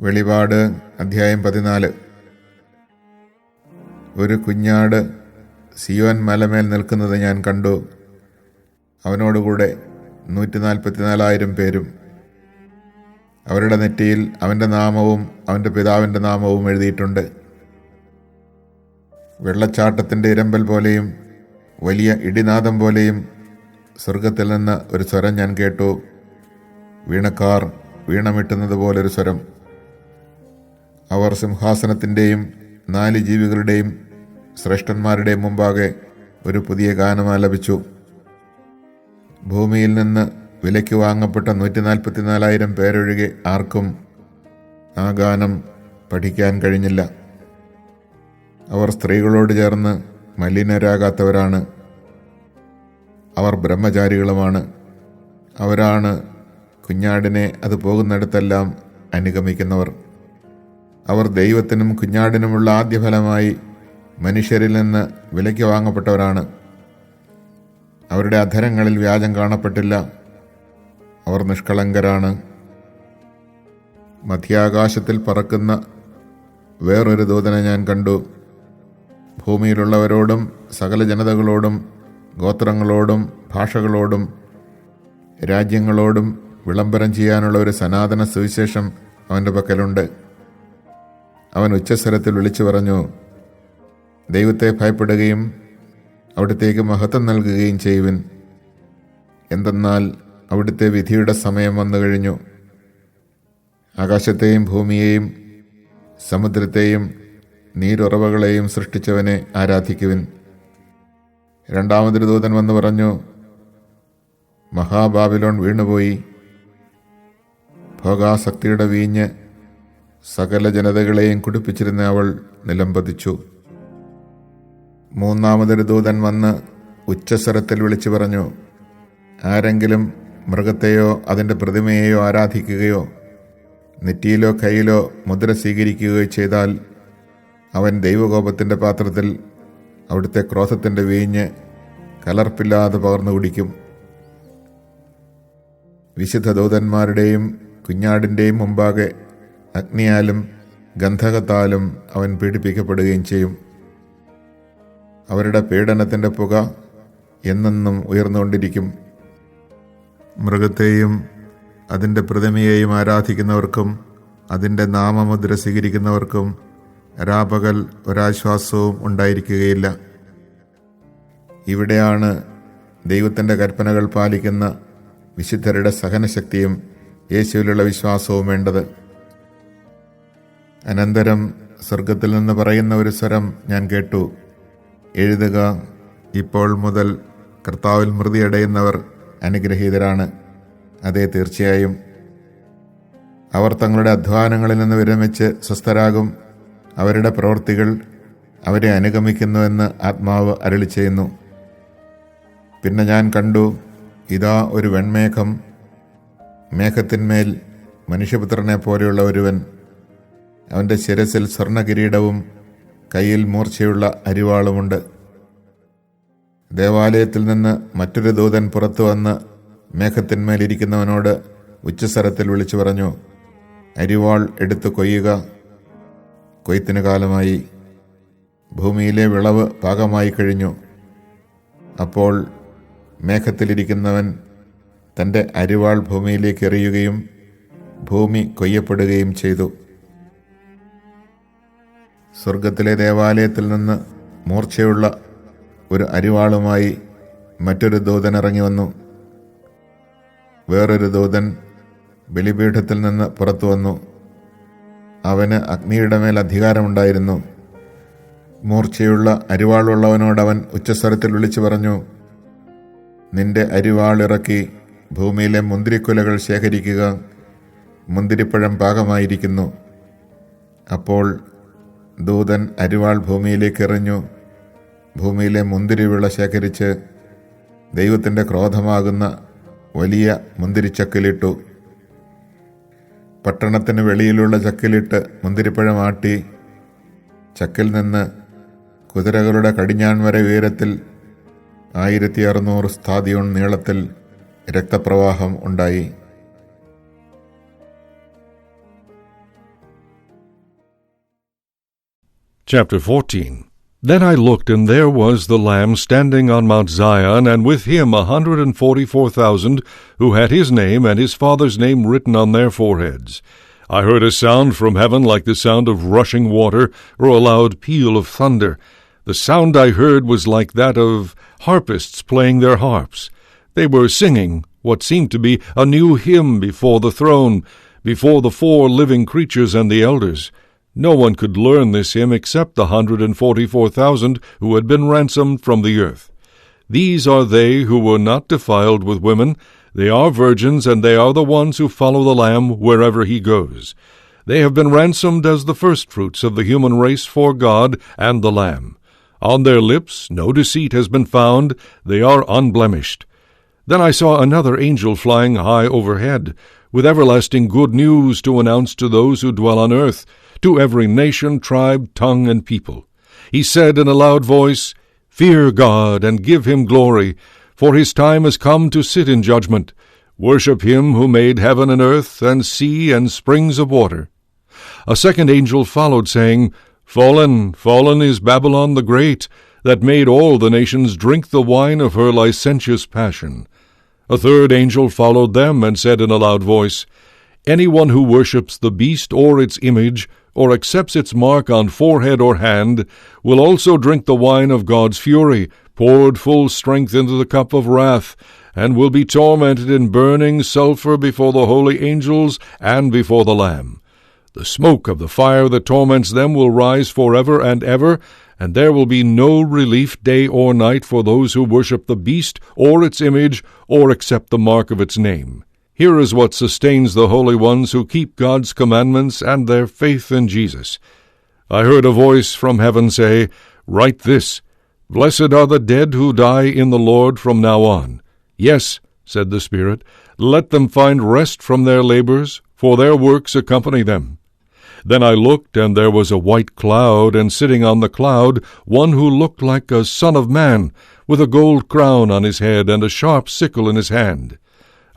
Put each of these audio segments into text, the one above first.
വെളിപാട് അധ്യായം 14. ഒരു കുഞ്ഞാട് സിയോൻ മലമേൽ നിൽക്കുന്നത് ഞാൻ കണ്ടു. അവനോടുകൂടെ 144,000 പേരും. അവരുടെ നെറ്റിയിൽ അവൻ്റെ നാമവും അവൻ്റെ പിതാവിൻ്റെ നാമവും എഴുതിയിട്ടുണ്ട്. വെള്ളച്ചാട്ടത്തിൻ്റെ ഇരമ്പൽ പോലെയും വലിയ ഇടിനാദം പോലെയും സ്വർഗത്തിൽ നിന്ന് ഒരു സ്വരം ഞാൻ കേട്ടു. വീണക്കാർ വീണമിട്ടുന്നത് പോലൊരു സ്വരം. അവർ സിംഹാസനത്തിൻ്റെയും 4 ജീവികളുടെയും ശ്രേഷ്ഠന്മാരുടെയും മുമ്പാകെ ഒരു പുതിയ ഗാനം ആലപിച്ചു. ഭൂമിയിൽ നിന്ന് വിലയ്ക്ക് വാങ്ങപ്പെട്ട 144,000 പേരൊഴികെ ആർക്കും ആ ഗാനം പഠിക്കാൻ കഴിഞ്ഞില്ല. അവർ സ്ത്രീകളോട് ചേർന്ന് മലിനരാകാത്തവരാണ്. അവർ ബ്രഹ്മചാരികളുമാണ്. അവരാണ് കുഞ്ഞാടിനെ അത് പോകുന്നിടത്തെല്ലാം അനുഗമിക്കുന്നവർ. അവർ ദൈവത്തിനും കുഞ്ഞാടിനുമുള്ള ആദ്യഫലമായി മനുഷ്യരിൽ നിന്ന് വിലയ്ക്ക് വാങ്ങപ്പെട്ടവരാണ്. അവരുടെ അധരങ്ങളിൽ വ്യാജം കാണപ്പെട്ടില്ല. അവർ നിഷ്കളങ്കരാണ്. മധ്യാകാശത്തിൽ പറക്കുന്ന വേറൊരു ദൂതനെ ഞാൻ കണ്ടു. ഭൂമിയിലുള്ളവരോടും സകല ജനതകളോടും ഗോത്രങ്ങളോടും ഭാഷകളോടും രാജ്യങ്ങളോടും വിളംബരം ചെയ്യാനുള്ള ഒരു സനാതന സുവിശേഷം അവൻ്റെ പക്കലുണ്ട്. അവൻ ഉച്ചസ്വരത്തിൽ വിളിച്ചു പറഞ്ഞു, ദൈവത്തെ ഭയപ്പെടുകയും അവിടുത്തേക്ക് മഹത്വം നൽകുകയും ചെയ്യുവിൻ. എന്തെന്നാൽ അവിടുത്തെ വിധിയുടെ സമയം വന്നു കഴിഞ്ഞു. ആകാശത്തെയും ഭൂമിയെയും സമുദ്രത്തെയും നീരുറവകളെയും സൃഷ്ടിച്ചവനെ ആരാധിക്കുവിൻ. രണ്ടാമതൊരു ദൂതൻ വന്നു പറഞ്ഞു, മഹാബാബിലോൺ വീണുപോയി. ഭോഗാസക്തിയുടെ വീഞ്ഞ് സകല ജനതകളെയും കുടിപ്പിച്ചിരുന്ന അവൾ നിലംപതിച്ചു. മൂന്നാമതൊരു ദൂതൻ വന്ന് ഉച്ചസ്വരത്തിൽ വിളിച്ചു പറഞ്ഞു, ആരെങ്കിലും മൃഗത്തെയോ അതിൻ്റെ പ്രതിമയെയോ ആരാധിക്കുകയോ നെറ്റിയിലോ കയ്യിലോ മുദ്ര സ്വീകരിക്കുകയോ ചെയ്താൽ അവൻ ദൈവകോപത്തിൻ്റെ പാത്രത്തിൽ അവിടുത്തെ ക്രോധത്തിൻ്റെ വീഞ്ഞ് കലർപ്പില്ലാതെ പകർന്നു കുടിക്കും. വിശുദ്ധ ദൂതന്മാരുടെയും കുഞ്ഞാടിൻ്റെയും മുമ്പാകെ അഗ്നിയാലും ഗന്ധകത്താലും അവൻ പീഡിപ്പിക്കപ്പെടുകയും ചെയ്യും. അവരുടെ പീഡനത്തിൻ്റെ പുക എന്നെന്നും ഉയർന്നുകൊണ്ടിരിക്കും. മൃഗത്തെയും അതിൻ്റെ പ്രതിമയെയും ആരാധിക്കുന്നവർക്കും അതിൻ്റെ നാമമുദ്ര സ്വീകരിക്കുന്നവർക്കും രാപകൽ ഒരാശ്വാസവും ഉണ്ടായിരിക്കുകയില്ല. ഇവിടെയാണ് ദൈവത്തിൻ്റെ കൽപ്പനകൾ പാലിക്കുന്ന വിശുദ്ധരുടെ സഹനശക്തിയും യേശുവിലുള്ള വിശ്വാസവും വേണ്ടത്. അനന്തരം സ്വർഗത്തിൽ നിന്ന് പറയുന്ന ഒരു സ്വരം ഞാൻ കേട്ടു, എഴുതുക, ഇപ്പോൾ മുതൽ കർത്താവിൽ മൃതിയടയുന്നവർ അനുഗ്രഹീതരാണ്. അതെ, തീർച്ചയായും അവർ തങ്ങളുടെ അധ്വാനങ്ങളിൽ നിന്ന് വിരമിച്ച് സ്വസ്ഥരാകും. അവരുടെ പ്രവൃത്തികൾ അവരെ അനുഗമിക്കുന്നുവെന്ന് ആത്മാവ് അരുളി ചെയ്യുന്നു. പിന്നെ ഞാൻ കണ്ടു, ഇതാ ഒരു വെൺമേഘം. മേഘത്തിന്മേൽ മനുഷ്യപുത്രനെ പോലെയുള്ള ഒരുവൻ. അവൻ്റെ ശിരസിൽ സ്വർണ്ണകിരീടവും കയ്യിൽ മൂർച്ചയുള്ള അരിവാളുമുണ്ട്. ദേവാലയത്തിൽ നിന്ന് മറ്റൊരു ദൂതൻ പുറത്തു വന്ന് മേഘത്തിന്മേലിരിക്കുന്നവനോട് ഉച്ചസ്വരത്തിൽ വിളിച്ചു പറഞ്ഞു, അരിവാൾ എടുത്തു കൊയ്യുക. കൊയ്ത്തിന് കാലമായി. ഭൂമിയിലെ വിളവ് പാകമായി കഴിഞ്ഞു. അപ്പോൾ മേഘത്തിലിരിക്കുന്നവൻ തൻ്റെ അരിവാൾ ഭൂമിയിലേക്ക് എറിയുകയും ഭൂമി കൊയ്യപ്പെടുകയും ചെയ്തു. സ്വർഗത്തിലെ ദേവാലയത്തിൽ നിന്ന് മൂർച്ചയുള്ള ഒരു അരിവാളുമായി മറ്റൊരു ദൂതൻ ഇറങ്ങി വന്നു. വേറൊരു ദൂതൻ ബലിപീഠത്തിൽ നിന്ന് പുറത്തു വന്നു. അവന് അഗ്നിയുടെ മേൽ അധികാരമുണ്ടായിരുന്നു. മൂർച്ചയുള്ള അരിവാളുള്ളവനോടവൻ ഉച്ചസ്വരത്തിൽ വിളിച്ചു പറഞ്ഞു, നിന്റെ അരിവാൾ ഇറക്കി ഭൂമിയിലെ മുന്തിരിക്കുലകൾ ശേഖരിക്കുക. മുന്തിരിപ്പഴം പാകമായിരിക്കുന്നു. അപ്പോൾ ദൂതൻ അരിവാൾ ഭൂമിയിലേക്ക് എറിഞ്ഞു. ഭൂമിയിലെ മുന്തിരിവിള ശേഖരിച്ച് ദൈവത്തിൻ്റെ ക്രോധമാകുന്ന വലിയ മുന്തിരിച്ചക്കിലിട്ടു. പട്ടണത്തിന് വെളിയിലുള്ള ചക്കിലിട്ട് മുന്തിരിപ്പഴം ആട്ടി. ചക്കിൽ നിന്ന് കുതിരകളുടെ കടിഞ്ഞാൺ വരെ ഉയരത്തിൽ 1600 സ്ഥാദിയോൺ നീളത്തിൽ രക്തപ്രവാഹം ഉണ്ടായി. Chapter 14. Then I looked, and there was the Lamb standing on Mount Zion, and with him 144,000, who had his name and his Father's name written on their foreheads. I heard a sound from heaven like the sound of rushing water, or a loud peal of thunder. The sound I heard was like that of harpists playing their harps. They were singing what seemed to be a new hymn before the throne, before the 4 living creatures and the elders. No one could learn this hymn except the 144,000 who had been ransomed from the earth. These are they who were not defiled with women. They are virgins, and they are the ones who follow the Lamb wherever he goes. They have been ransomed as the firstfruits of the human race for God and the Lamb. On their lips no deceit has been found. They are unblemished. Then I saw another angel flying high overhead, with everlasting good news to announce to those who dwell on earth, to every nation, tribe, tongue, and people. He said in a loud voice, "Fear God, and give him glory, for his time has come to sit in judgment. Worship him who made heaven and earth, and sea, and springs of water." A second angel followed, saying, "Fallen, fallen is Babylon the Great, that made all the nations drink the wine of her licentious passion." A third angel followed them, and said in a loud voice, "Anyone who worships the beast or its image, or accepts its mark on forehead or hand, will also drink the wine of God's fury, poured full strength into the cup of wrath, and will be tormented in burning sulfur before the holy angels and before the Lamb. The smoke of the fire that torments them will rise forever and ever, and there will be no relief day or night for those who worship the beast or its image, or accept the mark of its name. Here is what sustains the holy ones who keep God's commandments and their faith in Jesus. I heard a voice from heaven say, "Write this, Blessed are the dead who die in the Lord from now on." "Yes," said the Spirit, "let them find rest from their labors, for their works accompany them." Then I looked, and there was a white cloud, and sitting on the cloud, one who looked like a son of man, with a gold crown on his head and a sharp sickle in his hand.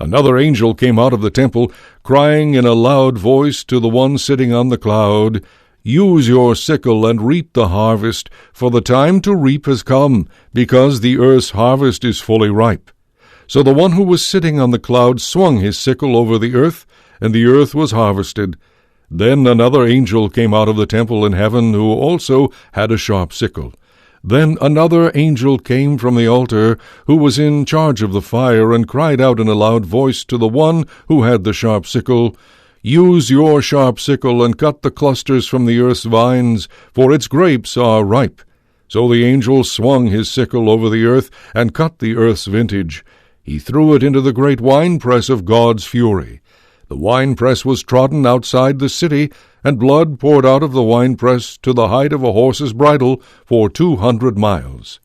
Another angel came out of the temple, crying in a loud voice to the one sitting on the cloud, "Use your sickle and reap the harvest, for the time to reap has come, because the earth's harvest is fully ripe." So the one who was sitting on the cloud swung his sickle over the earth, and the earth was harvested. Then another angel came out of the temple in heaven, who also had a sharp sickle. Then another angel came from the altar, who was in charge of the fire, and cried out in a loud voice to the one who had the sharp sickle, "Use your sharp sickle and cut the clusters from the earth's vines, for its grapes are ripe." So the angel swung his sickle over the earth, and cut the earth's vintage. He threw it into the great winepress of God's fury. The winepress was trodden outside the city, and blood poured out of the winepress to the height of a horse's bridle for 200 miles.